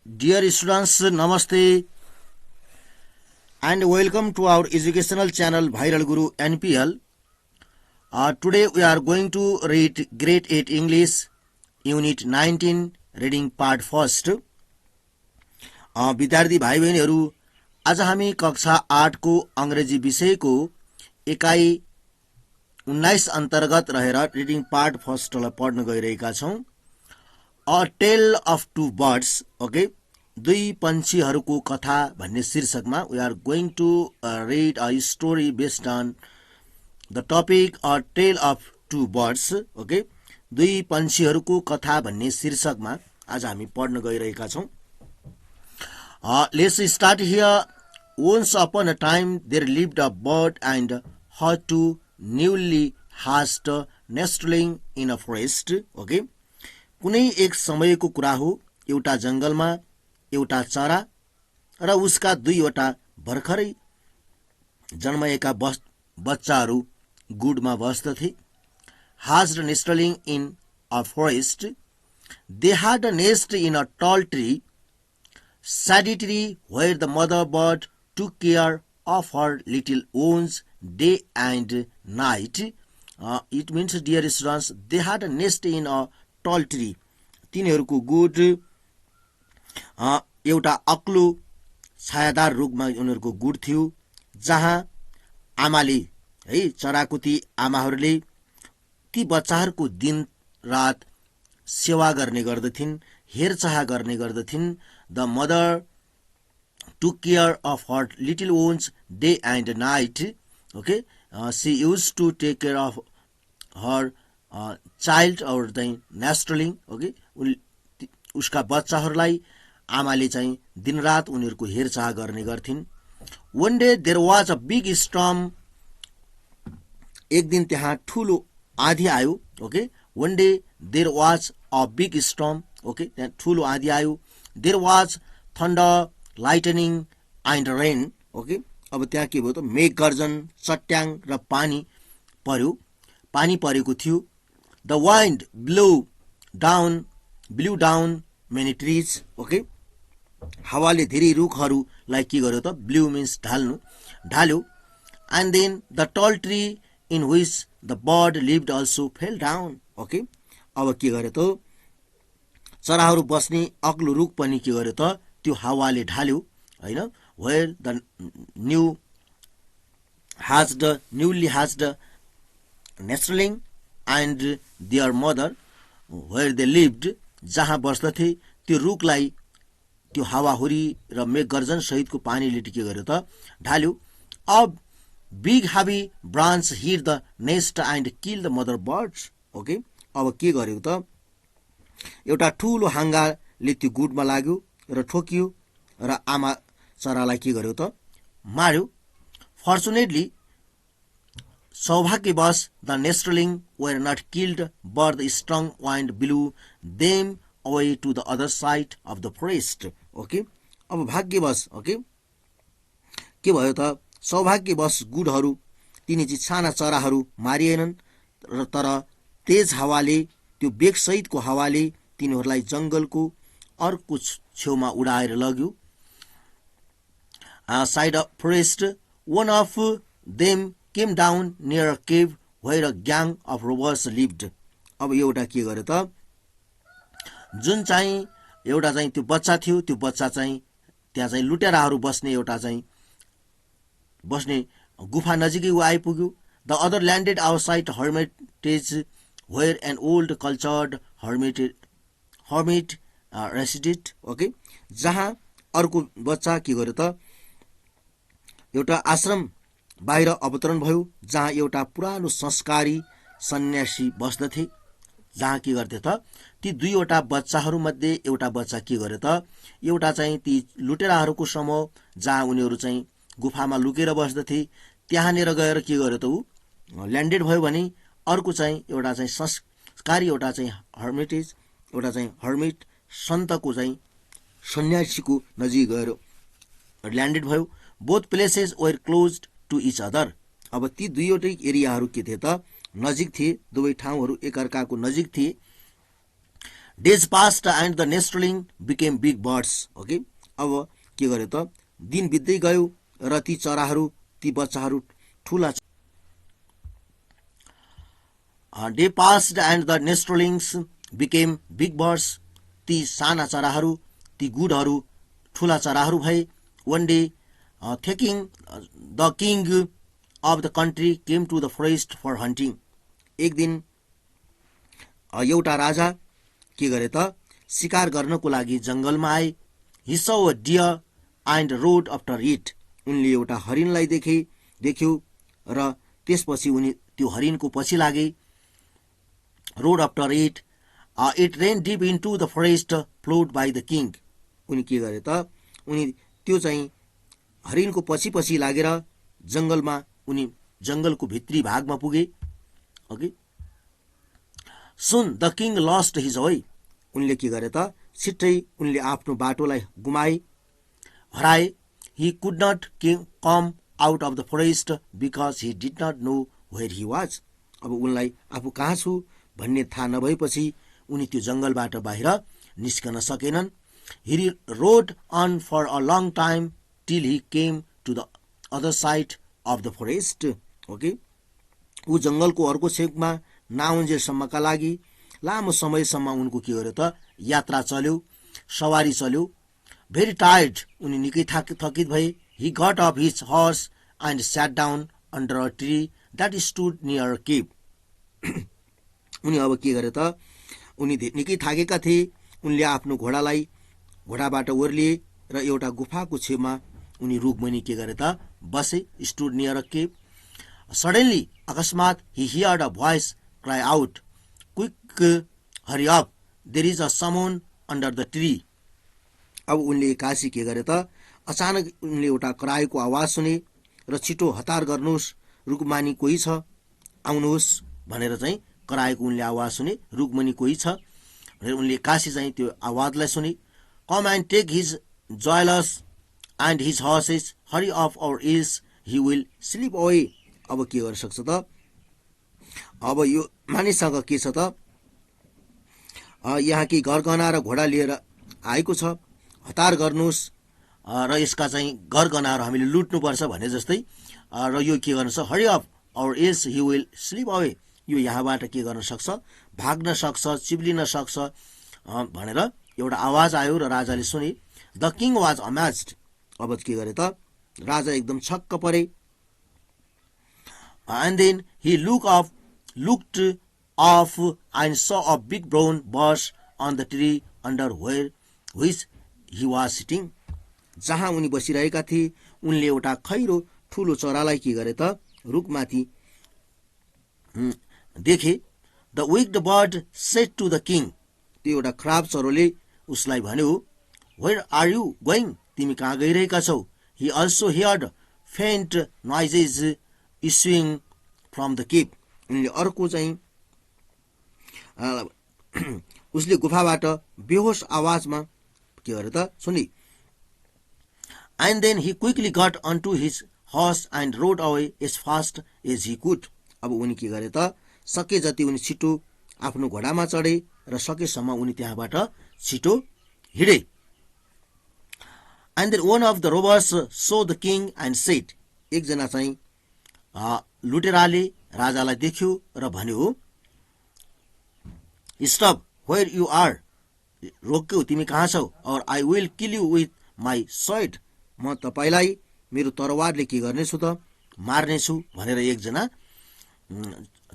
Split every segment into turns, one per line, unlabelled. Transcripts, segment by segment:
Dear students, Namaste and welcome to our educational channel Viral Guru NPL. Today we are going to read Grade 8 English Unit 19 Reading Part First. विद्यार्थी भाइ बहिनीहरू आज हामी कक्षा 8 को अंग्रेजी विषयको एकाइ 19 अन्तर्गत रहेर रिडिङ पार्ट फर्स्टलाई पढ्न गइरहेका छौं. A tale of two birds, okay, दुई पन्छीहरूको कथा भन्ने शीर्षकमा we are going to read a story based on the topic A tale of two birds, okay, दुई पन्छीहरूको कथा भन्ने शीर्षकमा आज हामी पढ्न गइरहेका छौं. Let's start here. Once upon a time there lived a bird and her two newly hatched nestling in a forest, okay. कुनै एक समयको कुरा हो. एउटा जंगलमा एउटा चरा र उसका दुईवटा भर्खरै जन्मएका बच्चाहरू गुडमा बस्दथे. Hatched nestling in a forest. They had a nest in a tall tree, shady tree, where the mother bird took care of her little ones day and night. It means, dear students, they had a nest in a tall tree. तिनीहरूको good एउटा अग्लो छायादार रुखमा उनीहरूको good थियो, जहाँ आमाले है चराको ती आमाहरूले ती बच्चाहरूको दिन रात सेवा गर्ने गर्दथिन्, हेरचाह गर्ने गर्दथिन्. The mother took care of her little ones day and night. Okay, she used to take care of her child or the nestling. Okay, उसका बच्चाहरूलाई आमाले चाहिँ दिनरात उनीहरूको हेरचाह गर्ने गर्थिन्. One day there was a big storm. एक दिन त्यहाँ ठूलो आँधी आयो. Okay, one day there was a big storm. Okay, त्यहाँ ठूलो आँधी आयो. There was thunder, lightning and rain. Okay, अब त्यहाँ के भयो त मेघ गर्जन, चट्याङ र पानी परेको थियो. The wind blew down many trees. Okay, हावाले धेरै रुखहरूलाई के गर्यो त blew means ढाल्यो. And then the tall tree in which the bird lived also fell down. Okay, अब के गर्यो त चराहरू बस्ने अग्लो रुख पनि के गर्यो त त्यो हावाले ढाल्यो हैन. Where the newly hatched nestling and their mother, where they lived, जहाँ बस्दथे त्यो रुखलाई त्यो हावाहुरी र मेघ गर्जन सहितको पानीले के गर्यो त ढाल्यो. A big heavy branch hit the nest and killed the mother birds. Okay, अब के गर्यो त एउटा ठूलो हाँगाले त्यो गुडमा लाग्यो र ठोकियो र आमा चरालाई के गर्यो त मार्यो. Fortunately, सौभाग्यवश the nestling were not killed, but the strong wind blew them away to the other side of the forest. Okay, अब भाग्यवश okay के भयो त सौभाग्यवश गुडहरू तिनी चाहिँ साना चराहरू मारिएनन् र तर तेज हावाले त्यो बेग सहितको हावाले तिनीहरूलाई जंगलको अर्को छेउमा उडाएर लग्यो. Side of forest, one of them came down near a cave where a gang of robbers lived. अब एउटा के गर्यो त जुन चाहिँ एउटा चाहिँ त्यो बच्चा थियो, त्यो बच्चा चाहिँ त्यहाँ चाहिँ लुटेराहरू बस्ने एउटा चाहिँ बस्ने गुफा नजिकै आइपुग्यो. The other landed outside hermitage where an old cultured hermit resided. Okay, जहाँ अर्को बच्चा के गर्यो त एउटा आश्रम बाहिर अवतरण भयो, जहाँ एउटा पुरानो संस्कारी सन्यासी बस्दथे. जहाँ के गर्थे त ती दुईवटा बच्चाहरू मध्ये एउटा बच्चा के गर्यो त एउटा चाहिँ ती लुटेराहरूको समूह जहाँ उनीहरू चाहिँ गुफामा लुकेर बस्दथे त्यहाँनेर गएर के गर्यो त उ ल्यान्डेड भयो भने अर्को चाहिँ एउटा चाहिँ संस्कारी एउटा चाहिँ हर्मिटेज एउटा चाहिँ हर्मिट सन्तको चाहिँ सन्यासीको नजिक गएर ल्यान्डेड भयो. Both places were closed to each other. अब ती दुईवटै एरियाहरू के थिए त नजिक थिए, दुवै ठाउँहरू एकअर्काको नजिक थिए. Days past and the nestling became big birds. Okay, अब के गर्यो त, दिन बित्दै गयो र ती चराहरू, ती बच्चाहरू ठुला. Day passed and the nestlings became big birds. ती साना चराहरू, ती गुडहरू ठुला चराहरू भए. One day thinking the king of the country came to the forest for hunting. एक दिन एउटा राजा के गरे त, शिकार गर्नको लागि जङ्गलमा आए. He saw a deer and rode after it. उनले एउटा हरिणलाई देख्यो र त्यसपछि उनी त्यो हरिणको पछि लागे. Rode after it. It ran deep into the forest followed by the king. उनी के गरे त, उनी त्यो चाहिँ हरिणको पछि लागेर जङ्गलमा उनी जङ्गलको भित्री भागमा पुगे. Okay, soon the king lost his way. उनले के गरे त, छिट्टै उनले आफ्नो बाटोलाई हराए. He could not come out of the forest because he did not know where he was. अब उनलाई आफू कहाँ छु भन्ने थाहा नभएपछि उनी त्यो जङ्गलबाट बाहिर निस्कन सकेनन्. He rode on for a long time till he came to the other side of the forest. Okay, ऊ जङ्गलको अर्को छेकमा नआउन्जेलसम्मका लागि लामो समयसम्म उनको के गर्यो त, यात्रा चल्यो, सवारी चल्यो. Very tired. उनी निकै थकित भए. He got off his horse and sat down under a tree that stood near cave. उनी अब के गरे त, उनी निकै थाकेका थिए. उनले आफ्नो घोडाबाट ओर्लिए र एउटा गुफाको छेउमा उनी रुखमुनि के गरे त, बसे. Stood near a cave. Suddenly, अकस्मात, he heard a voice cry out, quick hurry up, there is a someone under the tree. अब उनले एक्कासी के गरे त, अचानक उनले एउटा कराईको आवाज सुने र छिटो हतार गर्नुहोस्, रुखमानी कोही छ, आउनुहोस् भनेर चाहिँ कराईको उनले आवाज सुने. रुखमुनि कोही छ भनेर उनले एक्कासी चाहिँ त्यो आवाजलाई सुने. Come and take his jewels and his horses, hurry up or else he will slip away. अब के गर्न सक्छ त, अब यो मानिससँग के छ त, यहाँ केही गरगहना र घोडा लिएर आएको छ, हतार गर्नुहोस् र यसका चाहिँ गरगहनाहरू हामीले लुट्नुपर्छ भने जस्तै. र यो के गर्न सक्छ, हरी up or else he will slip away. यो यहाँबाट के गर्न सक्छ, भाग्न सक्छ, चिप्लिन सक्छ भनेर एउटा आवाज आयो र राजाले सुने. The king was amazed. अब के गरे त, राजा एकदम छक्क परे. And then he looked off and saw a big brown bird on the tree under which he was sitting. जहाँ उनी बसिरहेका थिए उनले एउटा खैरो ठुलो चरालाई के गरे त, रुखमाथि देखे. The wicked bird said to the king. त्यो एउटा खराब चरोले उसलाई भन्यो, वेयर आर यु गोइङ, तिमी कहाँ गइरहेका छौ. He also heard faint noises issuing from the cave. उनले अर्को चाहिँ उसले गुफाबाट बेहोस आवाजमा के गरे त, सुनि. And then he quickly got on to his horse and rode away as fast as he could. अब उनी के गरे त, सके जति उनी छिटो आफ्नो घोडामा चढे र सकेसम्म उनी त्यहाँबाट छिटो हिँडे. And then one of the robbers saw the king and said. एकजना चाहिँ लुटेराले राजालाई देख्यो र भन्यो, स्टप वेयर यु आर, रोक्यौ, तिमी कहाँ छौ, or I will kill you with my sword. म तपाईँलाई मेरो तरवारले के गर्नेछु त, मार्नेछु भनेर एकजना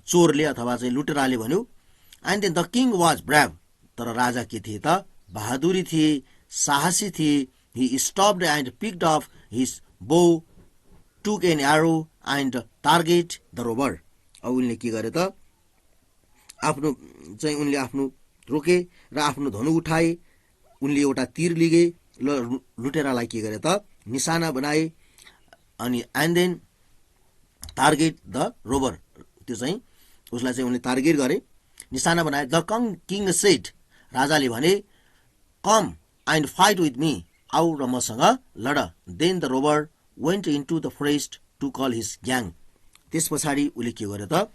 चोरले अथवा चाहिँ लुटेराले भन्यो. And then the king was brave. तर राजा के थिए त, बहादुरी थिए, साहसी थिए. He stopped and picked up his bow, took an arrow and target the robber. अब उनले के गरे त, उनले आफ्नो रोके र आफ्नो धनु उठाए. उनले एउटा तीर लिगे र लुटेरालाई के गरे त, निशाना बनाए. अनि and then target the robber, त्यो चाहिँ उसलाई चाहिँ उनले टार्गेट गरे, निशाना बनाए. The king said. राजाले भने, come and fight with me, आऊ र मसँग लड. Then the robber went into the forest to call his gang. त्यस पछाडि उसले के गर्यो त,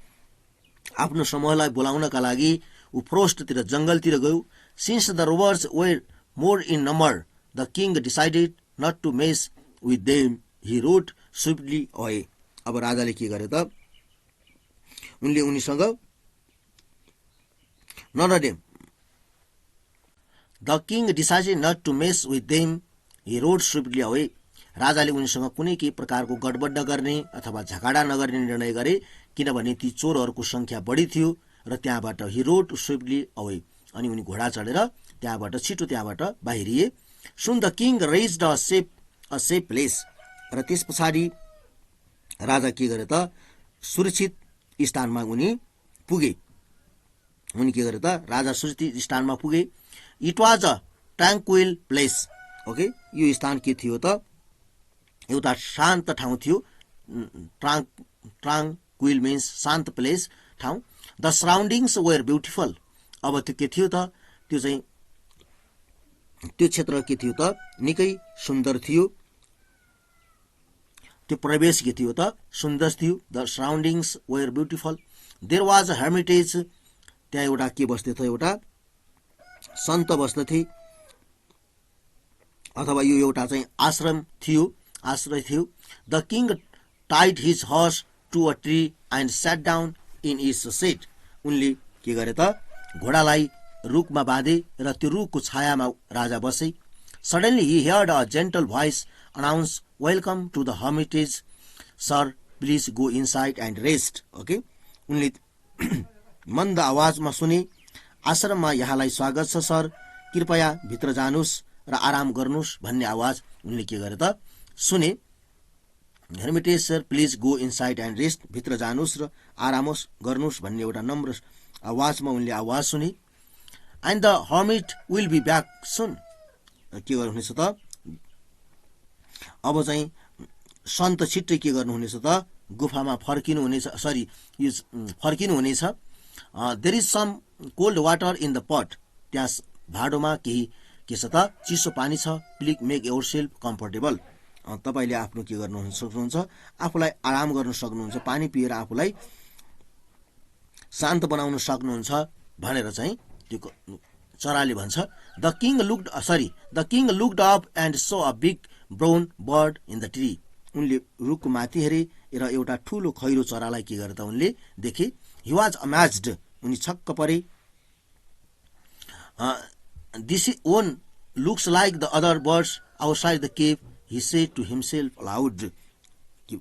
आफ्नो समूहलाई बोलाउनका लागि ऊ फरेस्टतिर, जङ्गलतिर गयो. Since the robbers were more in number, the king decided not to mess with them. He rode swiftly away. अब राजाले के गरे त उनले उनीसँग नडरे. The king decided not to mess with them. He rode swiftly away. राजाले उनीसँग कुनै केही प्रकारको गडबड नगर्ने अथवा झगडा नगर्ने निर्णय गरे, किनभने ती चोरहरूको संख्या बढी थियो र त्यहाँबाट he rode swiftly away. अनि उनी घोडा चढेर त्यहाँबाट छिटो त्यहाँबाट बाहिरिए. Soon the king reached a safe place. र त्यस पछाडि राजा के गरे त सुरक्षित स्थानमा उनी पुगे. उनी के गरे त राजा सुरक्षित स्थानमा पुगे. It was a tranquil place. Okay, यो स्थान के थियो त एउटा शान्त ठाउँ थियो. ट्राङ्क्विल मिन्स शान्त प्लेस, ठाउँ. The surroundings were beautiful. अब त्यो के थियो त त्यो चाहिँ त्यो क्षेत्र के थियो त निकै सुन्दर थियो. त्यो प्रवेश के थियो त सुन्दर थियो. The surroundings were beautiful. There was a hermitage. त्यहाँ एउटा के बस्दै थियो, एउटा सन्त बस्दथे अथवा यो एउटा चाहिँ आश्रम थियो, आश्रय थियो. The king tied his horse to a tree and sat down in its shade. उनले के गरे त घोडालाई रुखमा बाँधे र त्यो रुखको छायामा राजा बसे. Suddenly he heard a gentle voice announce welcome to the hermitage sir, please go inside and rest. Okay, उनले मन्द आवाजमा सुने, आश्रममा यहाँलाई स्वागत छ सर, कृपया भित्र जानुहोस् र आराम गर्नुहोस् भन्ने आवाज उनले के गरे त सुने. Hermitage sir please go inside and rest, भित्र जानुहोस् र आराम गर्नुहोस् भन्ने एउटा नम्र आवाजमा उनले आवाज सुने. And the hermit will be back soon. के गर्नुहुनेछ त अब चाहिँ सन्त छिट्टै के गर्नुहुनेछ त गुफामा फर्किनुहुनेछ, फर्किनुहुनेछ. There is some cold water in the pot. त्यहाँ भाँडोमा केही के छ त चिसो पानी छ. Please make yourself comfortable. तपाईँले आफ्नो के गर्नु सक्नुहुन्छ, आफूलाई आराम गर्न सक्नुहुन्छ, पानी पिएर आफूलाई शान्त बनाउन सक्नुहुन्छ भनेर चाहिँ त्यो चराले भन्छ. The king looked up and so a big brown bird in the tree. उनले रुखको माथि हेरे र एउटा ठुलो खैरो चरालाई के गरे त उनले देखे. He was amazed. उनी छक्क परे. This one looks like the other birds outside the cave, he said to himself aloud.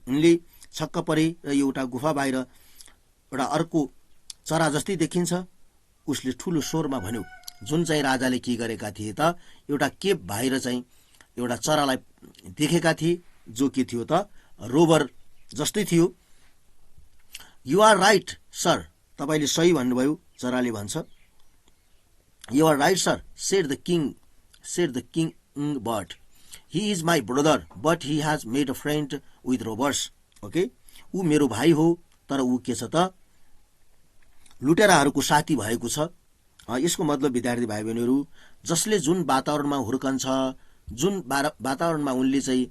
उनले छक्क परे र एउटा गुफा बाहिर एउटा अर्को चरा जस्तै देखिन्छ. उसले ठुलो स्वरमा भन्यो. जुन चाहिँ राजाले के गरेका थिए त एउटा केप बाहिर चाहिँ एउटा चरालाई देखेका थिए जो के थियो त रोबर जस्तै थियो. यु आर राइट सर, तपाईँले सही भन्नुभयो, चराले भन्छ. You are right sir, said the king bird. He is my brother, but he has made a friend with robbers. Okay, ऊ मेरो भाइ हो तर ऊ के छ त लुटेराहरूको साथी भएको छ. यसको मतलब विद्यार्थी भाइ बहिनीहरू, जसले जुन वातावरणमा हुर्कन्छ, जुन वातावरणमा उनले चाहिँ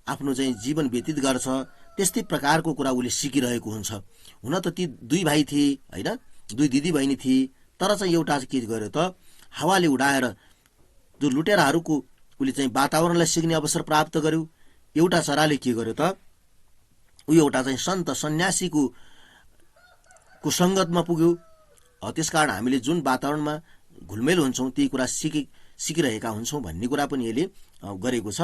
आफ्नो चाहिँ जीवन व्यतीत गर्छ, त्यस्तै प्रकारको कुरा उसले सिकिरहेको हुन्छ. हुन त ती दुई भाइ थिए होइन, दुई दिदी बहिनी थिए, तर चाहिँ एउटा के गर्यो त हावाले उडाएर जो लुटेराहरूको उसले चाहिँ वातावरणलाई सिक्ने अवसर प्राप्त गर्यो. एउटा चराले के गर्यो त ऊ एउटा चाहिँ सन्त सन्यासीको सङ्गतमा पुग्यो. त्यसकारण हामीले जुन वातावरणमा घुलमेल हुन्छौँ त्यही कुरा सिकिरहेका हुन्छौँ भन्ने कुरा पनि यसले गरेको छ.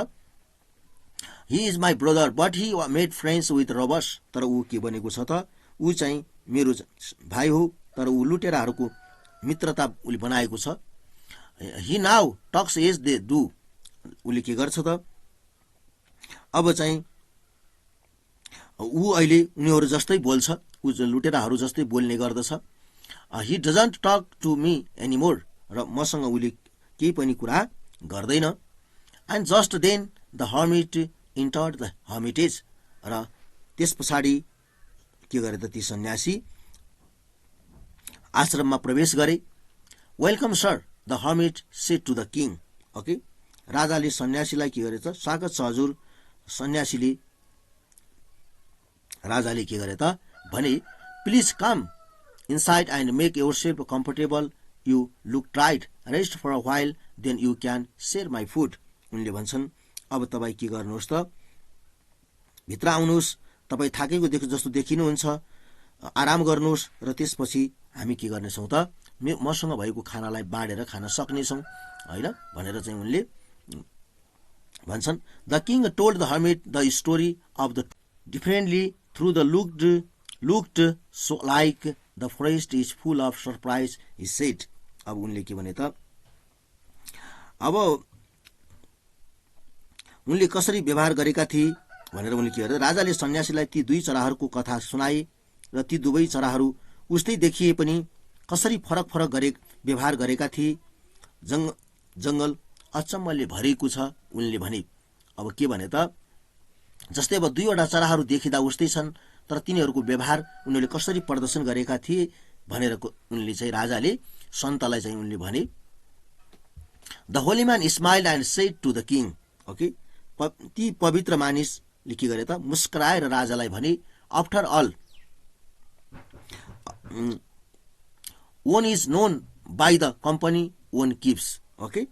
He is my brother but he made friends with rubbers. तर ऊ के बनेको छ त ऊ चाहिँ मेरो भाइ हो तर ऊ लुटेराहरूको मित्रता उसले बनाएको छ. He now talks as they do. उसले के गर्छ त अब चाहिँ ऊ अहिले उनीहरू जस्तै बोल्छ, ऊ लुटेराहरू जस्तै बोल्ने गर्दछ. He doesn't talk to me anymore. र मसँग उसले केही पनि कुरा गर्दैन. And just then the hermit entered the hermitage. र त्यस पछाडि के गरे त ती सन्यासी आश्रममा प्रवेश गरे. Welcome sir, the hermit said to the king. Okay, राजाले सन्यासीलाई के गरे त स्वागत छ हजुर. सन्यासीले राजाले के गरे त भने, please come inside and make yourself comfortable, you look टाइड. Rest for a while then you can share my food. उनले भन्छन् अब तपाईँ के गर्नुहोस् त, भित्र आउनुहोस्, तपाईँ थाकेको जस्तो देखिनुहुन्छ, आराम गर्नुहोस् र त्यसपछि हामी के गर्नेछौँ त, मसँग भएको खानालाई बाँडेर खान सक्नेछौँ होइन भनेर चाहिँ उनले भन्छन्। The king told the hermit the story of the differently through the looked so like the forest is full of surprise is shed. अब उनले के भने त, अब उनले कसरी व्यवहार गरेका थिए भनेर उनले के गरे, राजाले सन्यासीलाई ती दुई चराहरूको कथा सुनाए र ती दुवै चराहरू उस्तै देखिए पनि कसरी फरक फरक व्यवहार गरेका थिए, जङ्गल अचम्मले भरिएको छ। उनले भने, अब के भने त, जस्तै अब दुईवटा चराहरू देखिँदा उस्तै छन्, तर तिनीहरूको व्यवहार उनीहरूले कसरी प्रदर्शन गरेका थिए भनेर उनले चाहिँ राजाले सन्तलाई चाहिँ उनले भने। The holy man smiled and said to the king. Okay, ती पवित्र मानिसले के गरे त, मुस्कुराएर राजालाई भने, after all one is known by the company one keeps। Okay,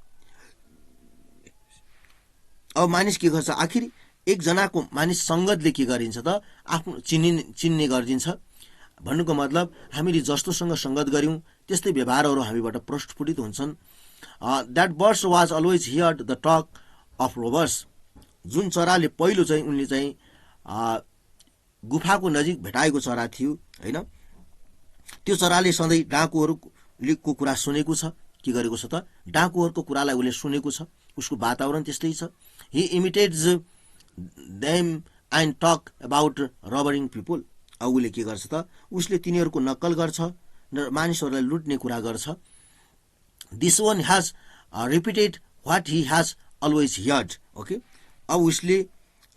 अब मानिस के गर्छ, आखिर एकजनाको मानिस सङ्गतले के गरिन्छ त, आफ्नो चिन्ने गरिदिन्छ। भन्नुको मतलब हामीले जस्तोसँग सङ्गत गऱ्यौँ त्यस्तै व्यवहारहरू हामीबाट प्रस्फुटित हुन्छन्। That birds was always heard the talk of robbers. जुन चराले पहिलो चाहिँ उनले चाहिँ गुफाको नजिक भेटाएको चरा थियो होइन, त्यो चराले सधैँ डाकुहरूको कुरा सुनेको छ। के गरेको छ त, डाकुहरूको कुरालाई उसले सुनेको छ, उसको वातावरण त्यस्तै छ। He imitates them and talk about robbing people. अब उसले के गर्छ त, उसले तिनीहरूको नक्कल गर्छ र मानिसहरूलाई लुट्ने कुरा गर्छ। This one has repeated what he has always heard. Okay, अब उसले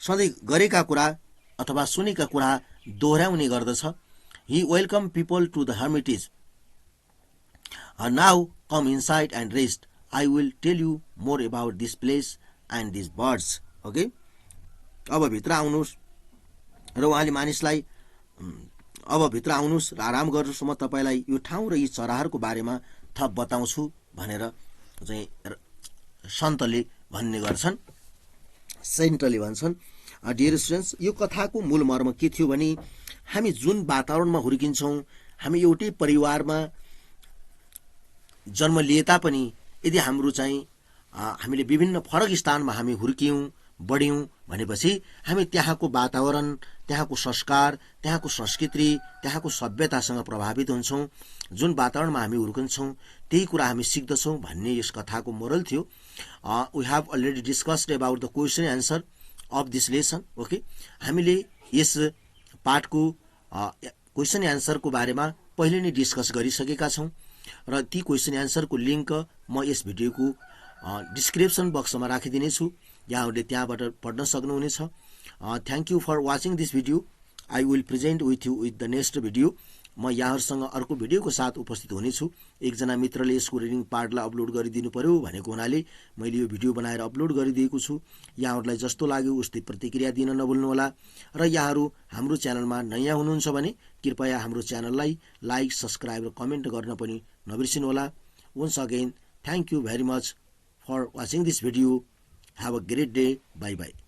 सधैँ गरेका कुरा अथवा सुनेका कुरा दोहोऱ्याउने गर्दछ। He welcome people to the hermitage. Now come inside and rest, I will tell you more about this place and this birds. Okay, अब भित्र आउनुहोस् र उहाँले मानिसलाई अब भित्र आउनुहोस् र आराम गर्नुहोस्, म तपाईँलाई यो ठाउँ र यी चराहरूको बारेमा थप बताउँछु भनेर चाहिँ सन्तले भन्ने गर्छन्, सेन्टले भन्छन्। डियर स्टुडेन्ट्स, यो कथाको मूल मर्म के थियो भने, हामी जुन वातावरणमा हुर्किन्छौँ, हामी एउटै परिवारमा जन्म लिए तापनि यदि हाम्रो चाहिँ हामीले विभिन्न फरक स्थानमा हामी हुर्कियौँ बढ्यौँ भनेपछि हामी त्यहाँको वातावरण, त्यहाँको संस्कार, त्यहाँको संस्कृति, त्यहाँको सभ्यतासँग प्रभावित हुन्छौँ। जुन वातावरणमा हामी हुर्कन्छौँ त्यही कुरा हामी सिक्दछौँ भन्ने यस कथाको मोरल थियो। We have already discussed about the question answer of this lesson. Okay, हामीले यस पाठको क्वेसन एन्सरको बारेमा पहिले नै डिस्कस गरिसकेका छौँ र ती क्वेसन एन्सरको लिङ्क म यस भिडियोको डिस्क्रिप्सन बक्समा राखिदिनेछु, यहाँहरूले त्यहाँबाट पढ्न सक्नुहुनेछ। Thank you for watching this video. I will present with you with the next video. म यहाँहरूसँग अर्को भिडियोको साथ उपस्थित हुनेछु। एकजना मित्रले यसको रिडिङ पार्टलाई अपलोड गरिदिनु पर्यो भनेको हुनाले मैले यो भिडियो बनाएर अपलोड गरिदिएको छु। यहाँहरूलाई जस्तो लाग्यो उस्तै प्रतिक्रिया दिन नभुल्नुहोला र यहाँहरू हाम्रो च्यानलमा नयाँ हुनुहुन्छ भने कृपया हाम्रो च्यानललाई लाइक, सब्सक्राइब र कमेन्ट गर्न पनि नबिर्सिनुहोला। Once again thank you very much for watching this video. Have a great day. Bye bye.